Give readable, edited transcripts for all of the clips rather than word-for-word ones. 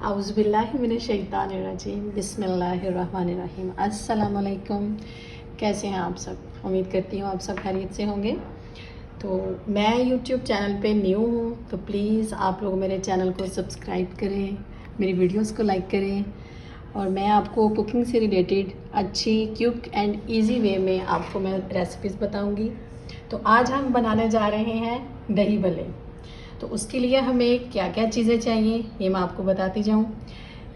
आउज़ुबिल्लाहिमिनश्शैतानिर्रजीम बिस्मिल्लाहिर्रहमानिर्रहीम। अस्सलाम वालेकुम। कैसे हैं आप सब? उम्मीद करती हूँ आप सब खैरियत से होंगे। तो मैं यूट्यूब चैनल पे न्यू हूँ, तो प्लीज़ आप लोग मेरे चैनल को सब्सक्राइब करें, मेरी वीडियोस को लाइक करें और मैं आपको कुकिंग से रिलेटेड अच्छी क्विक एंड इजी वे में आपको मैं रेसिपीज़ बताऊँगी। तो आज हम बनाने जा रहे हैं दही भल्ले। तो उसके लिए हमें क्या क्या चीज़ें चाहिए ये मैं आपको बताती जाऊँ।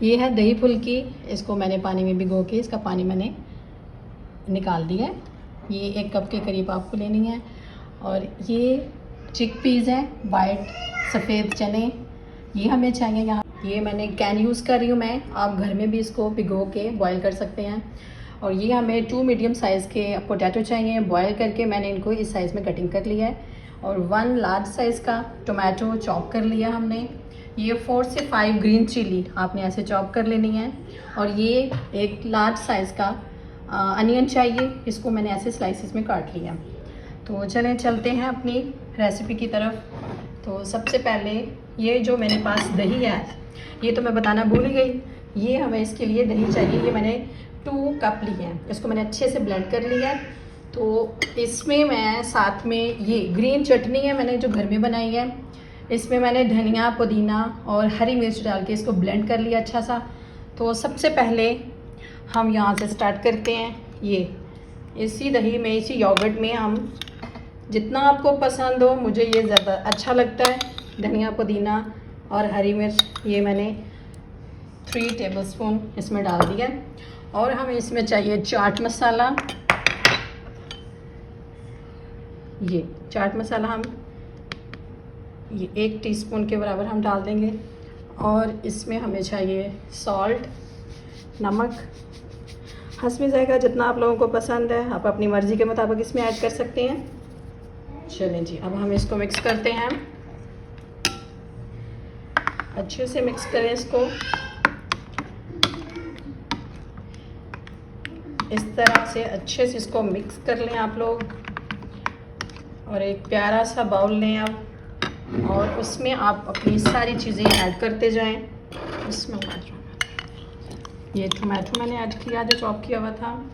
ये है दही फुल्की, इसको मैंने पानी में भिगो के इसका पानी मैंने निकाल दिया है। ये 1 कप के करीब आपको लेनी है। और ये चिकपीज़ है, वाइट सफ़ेद चने, ये हमें चाहिए यहाँ। ये मैंने कैन यूज़ कर रही हूँ मैं, आप घर में भी इसको भिगो के बॉईल कर सकते हैं। और ये हमें 2 मीडियम साइज़ के पोटैटो चाहिए, बॉईल करके मैंने इनको इस साइज़ में कटिंग कर लिया है। और 1 लार्ज साइज़ का टोमेटो चॉप कर लिया हमने। ये 4 से 5 ग्रीन चिली आपने ऐसे चॉप कर लेनी है। और ये 1 लार्ज साइज़ का अनियन चाहिए, इसको मैंने ऐसे स्लाइसिस में काट लिया। तो चलें चलते हैं अपनी रेसिपी की तरफ। तो सबसे पहले ये जो मेरे पास दही है, ये तो मैं बताना भूल गई, ये हमें इसके लिए दही चाहिए। ये मैंने 2 कप लिए हैं, इसको मैंने अच्छे से ब्लेंड कर लिया है। तो इसमें मैं साथ में ये ग्रीन चटनी है मैंने जो घर में बनाई है, इसमें मैंने धनिया पुदीना और हरी मिर्च डाल के इसको ब्लेंड कर लिया अच्छा सा। तो सबसे पहले हम यहाँ से स्टार्ट करते हैं। ये इसी दही में, इसी योगर्ट में हम जितना आपको पसंद हो, मुझे ये ज़्यादा अच्छा लगता है, धनिया पुदीना और हरी मिर्च, ये मैंने 3 टेबलस्पून इसमें डाल दिया। और हमें इसमें चाहिए चाट मसाला। ये चाट मसाला हम ये 1 टीस्पून के बराबर हम डाल देंगे। और इसमें हमें चाहिए सॉल्ट, नमक, हस्बे ज़ायक़ा जितना आप लोगों को पसंद है आप अपनी मर्ज़ी के मुताबिक इसमें ऐड कर सकते हैं। चलें जी, अब हम इसको मिक्स करते हैं, अच्छे से मिक्स करें इसको। इस तरह से अच्छे से इसको मिक्स कर लें आप लोग। और एक प्यारा सा बाउल लें अब, और उसमें आप अपनी सारी चीज़ें ऐड करते जाएं। इसमें ये टमाटो मैंने ऐड किया जो चॉप किया हुआ था।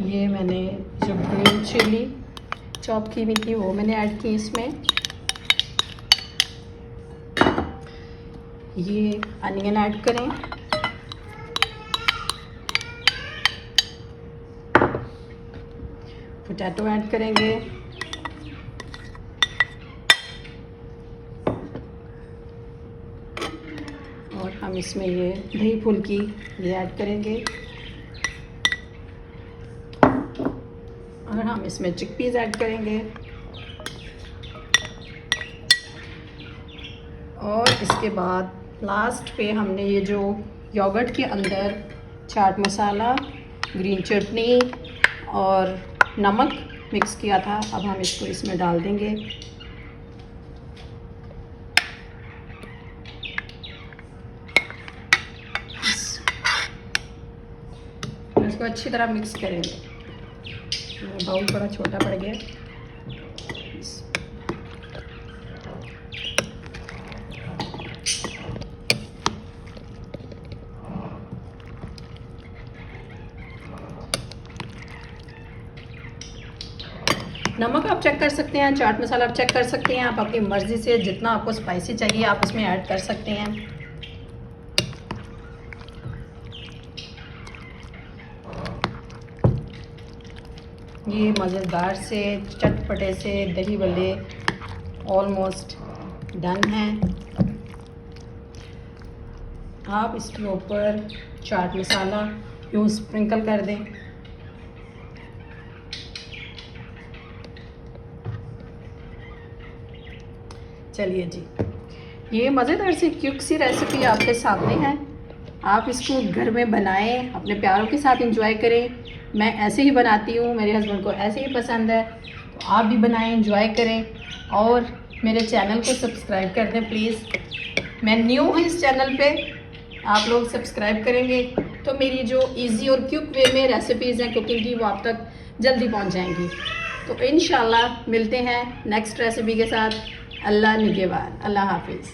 ये मैंने जो ग्रीन चिली चॉप की हुई थी वो मैंने ऐड की इसमें। ये अनियन ऐड करें। पोटैटो ऐड करेंगे। और हम इसमें ये दही फुल्की ये ऐड करेंगे। और हम इसमें चिकपीज़ ऐड करेंगे। और इसके बाद लास्ट पे हमने ये जो योगर्ट के अंदर चाट मसाला, ग्रीन चटनी और नमक मिक्स किया था, अब हम इसको इसमें डाल देंगे। इसको अच्छी तरह मिक्स करेंगे। बाउल बड़ा छोटा पड़ गया। नमक आप चेक कर सकते हैं, चाट मसाला आप चेक कर सकते हैं, आप अपनी मर्ज़ी से जितना आपको स्पाइसी चाहिए आप इसमें ऐड कर सकते हैं। ये मज़ेदार से चटपटे से दही भल्ले ऑलमोस्ट डन हैं। आप इसके ऊपर चाट मसाला यूँ स्प्रिंकल कर दें। चलिए जी, ये मज़ेदार सी क्विक सी रेसिपी आपके सामने है। आप इसको घर में बनाएं, अपने प्यारों के साथ एंजॉय करें। मैं ऐसे ही बनाती हूँ, मेरे हस्बैंड को ऐसे ही पसंद है, तो आप भी बनाएं, एंजॉय करें। और मेरे चैनल को सब्सक्राइब कर दें प्लीज़। मैं न्यू हूँ इस चैनल पे, आप लोग सब्सक्राइब करेंगे तो मेरी जो इजी और क्विक वे में रेसिपीज़ हैं कुकिंग की वो आप तक जल्दी पहुँच जाएंगी। तो इंशाल्लाह मिलते हैं नेक्स्ट रेसिपी के साथ। अल्लाह निगहबान, अल्लाह हाफिज़।